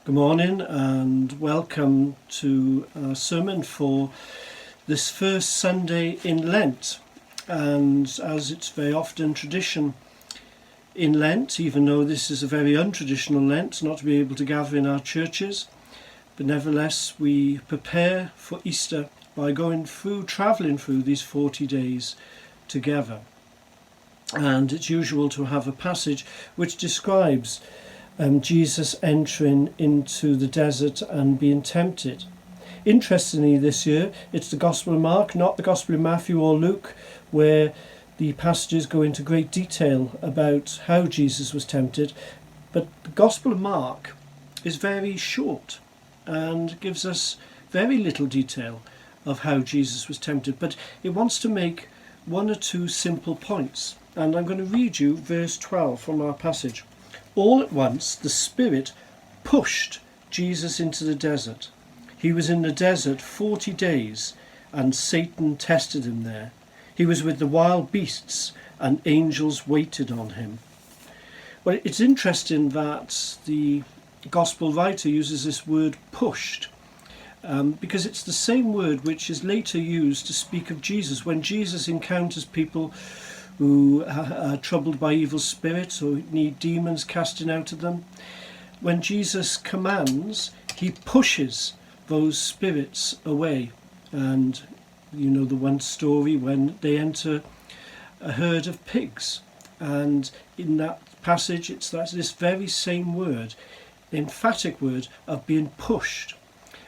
Good morning and welcome to our sermon for this first Sunday in Lent. And as it's very often tradition in Lent, even though this is a very untraditional Lent, not to be able to gather in our churches, but nevertheless we prepare for Easter by travelling through these 40 days together. And it's usual to have a passage which describes Jesus entering into the desert and being tempted. Interestingly, this year it's the Gospel of Mark, not the Gospel of Matthew or Luke, where the passages go into great detail about how Jesus was tempted, but the Gospel of Mark is very short and gives us very little detail of how Jesus was tempted, but it wants to make one or two simple points. And I'm going to read you verse 12 from our passage. All at once the Spirit pushed Jesus into the desert. He was in the desert 40 days, and Satan tested him there. He was with the wild beasts, and angels waited on him. Well, it's interesting that the Gospel writer uses this word pushed, because it's the same word which is later used to speak of Jesus. When Jesus encounters people who are troubled by evil spirits or need demons casting out of them, when Jesus commands, he pushes those spirits away. And you know the one story when they enter a herd of pigs, and in that passage that's this very same word, emphatic word of being pushed,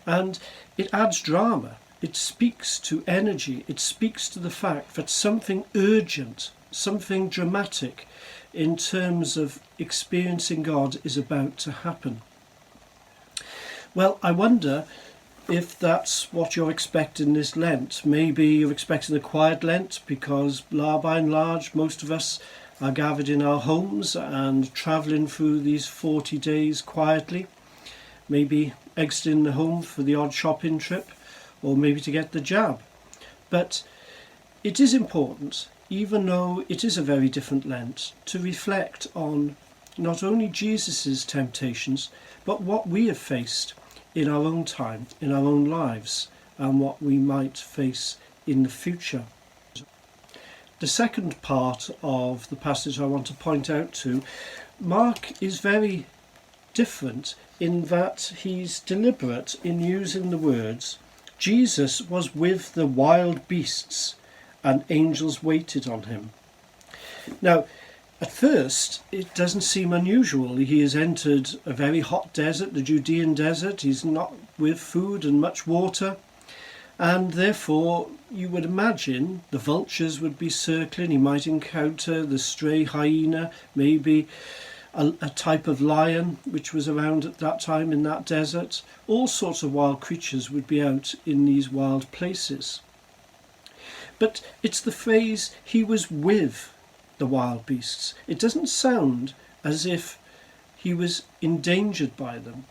and it adds drama. It speaks to energy. It speaks to the fact that something urgent, something dramatic in terms of experiencing God is about to happen. Well, I wonder if that's what you're expecting this Lent. Maybe you're expecting a quiet Lent because by and large most of us are gathered in our homes and travelling through these 40 days quietly, maybe exiting the home for the odd shopping trip or maybe to get the jab. But it is important, even though it is a very different Lent, to reflect on not only Jesus' temptations, but what we have faced in our own time, in our own lives, and what we might face in the future. The second part of the passage I want to point out to, Mark is very different in that he's deliberate in using the words, Jesus was with the wild beasts, and angels waited on him. Now, at first, it doesn't seem unusual. He has entered a very hot desert, the Judean desert. He's not with food and much water, and therefore you would imagine the vultures would be circling. He might encounter the stray hyena, maybe a type of lion which was around at that time in that desert. All sorts of wild creatures would be out in these wild places. But it's the phrase, he was with the wild beasts. It doesn't sound as if he was endangered by them.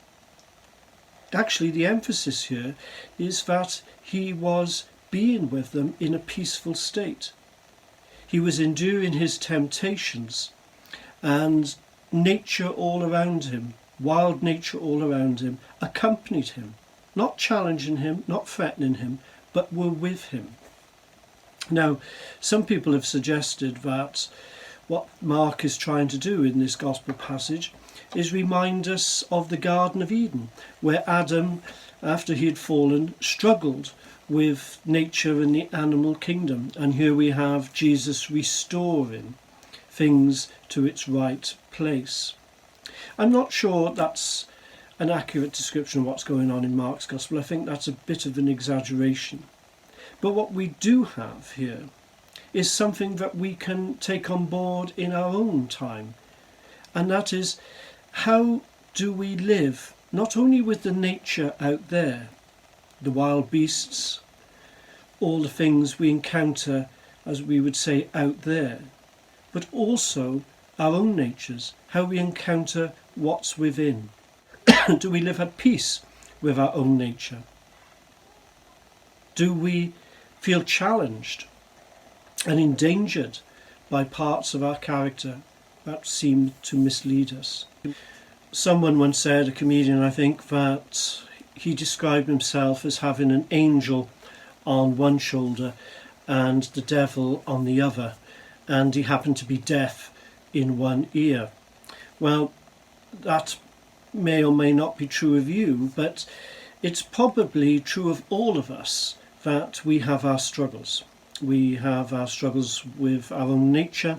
Actually, the emphasis here is that he was being with them in a peaceful state. He was enduring his temptations, and nature all around him, wild nature all around him, accompanied him, not challenging him, not threatening him, but were with him. Now, some people have suggested that what Mark is trying to do in this gospel passage is remind us of the Garden of Eden, where Adam, after he had fallen, struggled with nature and the animal kingdom. And here we have Jesus restoring things to its right place. I'm not sure that's an accurate description of what's going on in Mark's gospel. I think that's a bit of an exaggeration. But what we do have here is something that we can take on board in our own time. And that is, how do we live not only with the nature out there, the wild beasts, all the things we encounter, as we would say, out there, but also our own natures, how we encounter what's within. Do we live at peace with our own nature? Do we feel challenged and endangered by parts of our character that seem to mislead us? Someone once said, a comedian I think, that he described himself as having an angel on one shoulder and the devil on the other, and he happened to be deaf in one ear. Well, that may or may not be true of you, but it's probably true of all of us that we have our struggles. We have our struggles with our own nature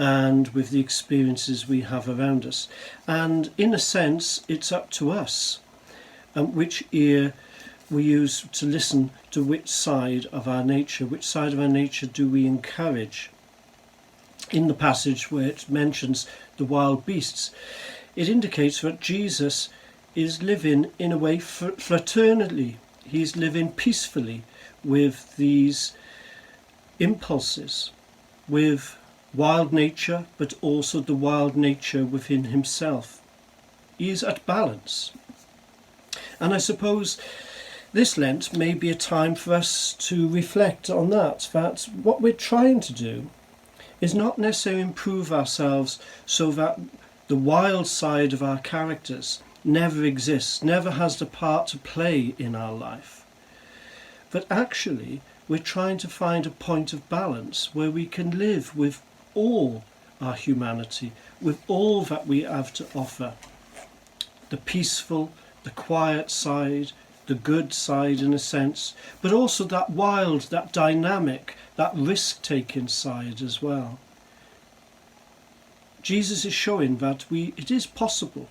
and with the experiences we have around us. And in a sense, it's up to us which ear we use to listen to which side of our nature. Which side of our nature do we encourage? In the passage where it mentions the wild beasts, it indicates that Jesus is living in a way fraternally. He's living peacefully with these impulses, with wild nature, but also the wild nature within himself. He is at balance. And I suppose this Lent may be a time for us to reflect on that what we're trying to do is not necessarily improve ourselves so that the wild side of our characters never exists, never has the part to play in our life. But actually, we're trying to find a point of balance where we can live with all our humanity, with all that we have to offer. The peaceful, the quiet side, the good side in a sense, but also that wild, that dynamic, that risk-taking side as well. Jesus is showing that it is possible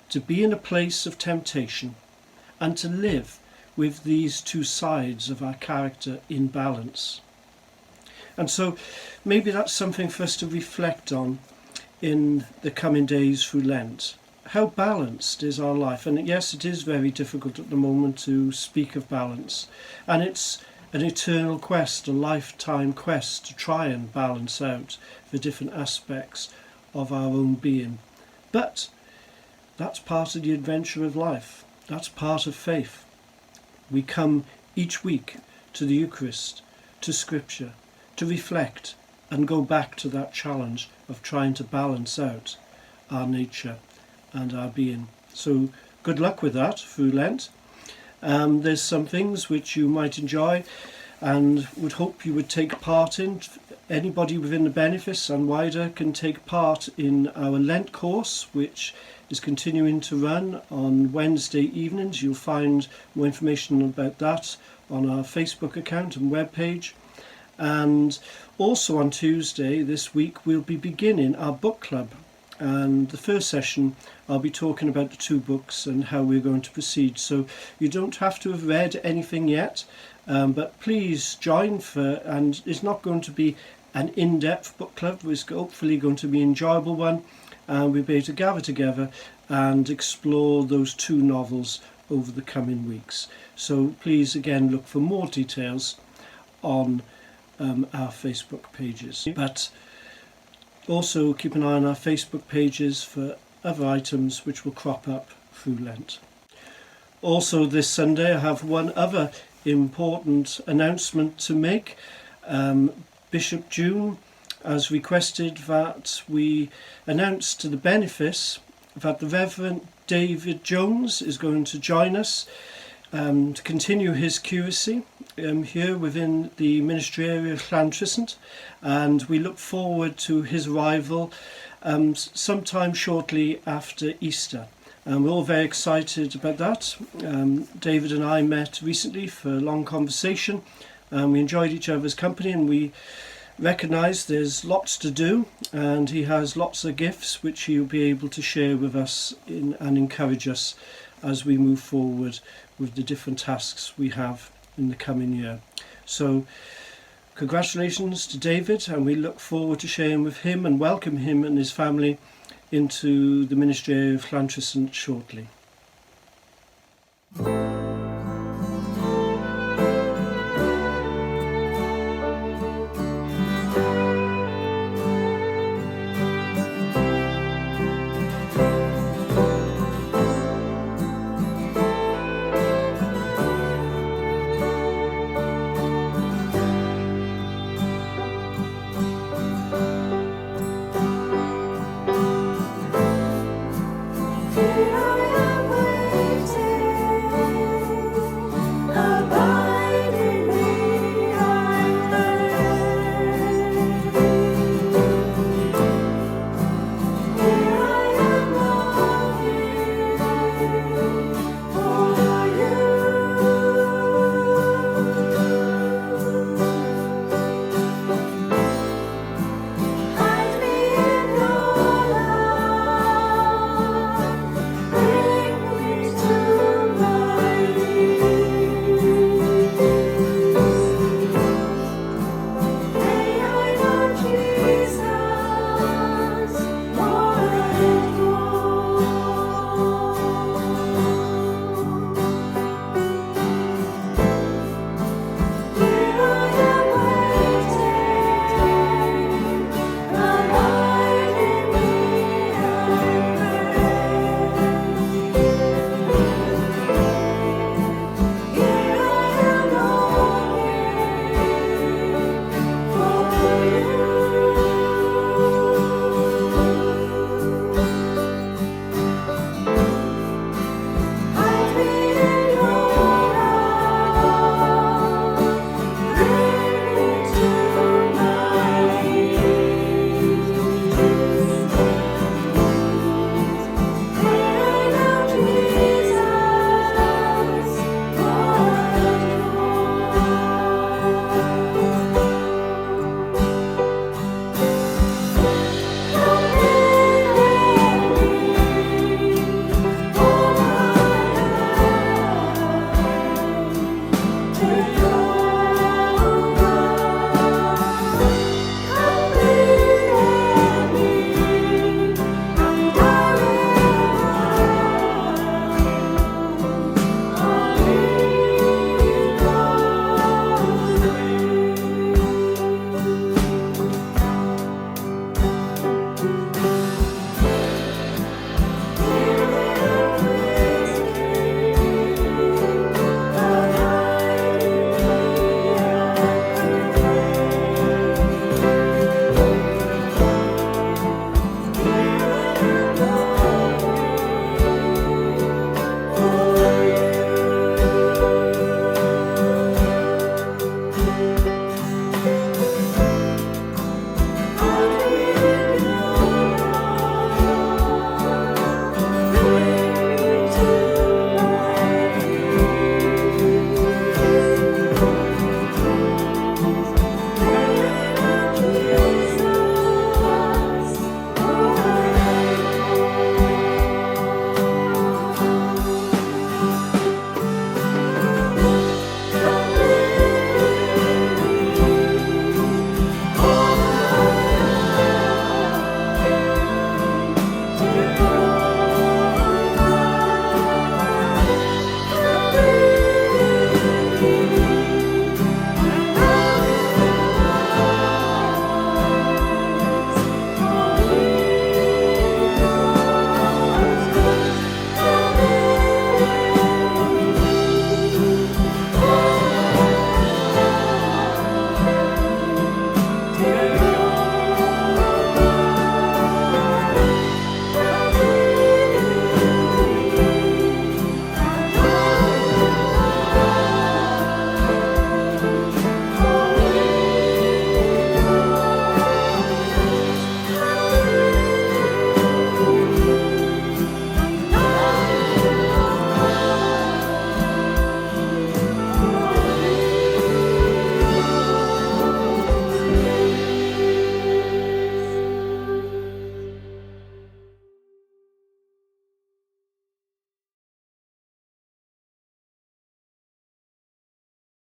to be in a place of temptation and to live with these two sides of our character in balance. And so maybe that's something for us to reflect on in the coming days through Lent. How balanced is our life? And yes, it is very difficult at the moment to speak of balance. And it's an eternal quest, a lifetime quest to try and balance out the different aspects of our own being. But that's part of the adventure of life. That's part of faith. We come each week to the Eucharist, to Scripture, to reflect and go back to that challenge of trying to balance out our nature and our being. So good luck with that through Lent. There's some things which you might enjoy and would hope you would take part in. Anybody within the benefice and wider can take part in our Lent course, which is continuing to run on Wednesday evenings. You'll find more information about that on our Facebook account and webpage. And also on Tuesday this week we'll be beginning our book club, and the first session I'll be talking about the two books and how we're going to proceed. So you don't have to have read anything yet, but please join and it's not going to be an in-depth book club. It's hopefully going to be an enjoyable one, and we'll be able to gather together and explore those two novels over the coming weeks. So please again look for more details on our Facebook pages, but also keep an eye on our Facebook pages for other items which will crop up through Lent. Also this Sunday I have one other important announcement to make. Bishop June has requested that we announce to the benefice that the Reverend David Jones is going to join us to continue his curacy here within the ministry area of Llantrisant, and we look forward to his arrival sometime shortly after Easter. And we're all very excited about that. David and I met recently for a long conversation, and we enjoyed each other's company, and we recognise there's lots to do, and he has lots of gifts which he'll be able to share with us and encourage us as we move forward with the different tasks we have in the coming year. So congratulations to David, and we look forward to sharing with him and welcome him and his family into the ministry of Llantrisant shortly.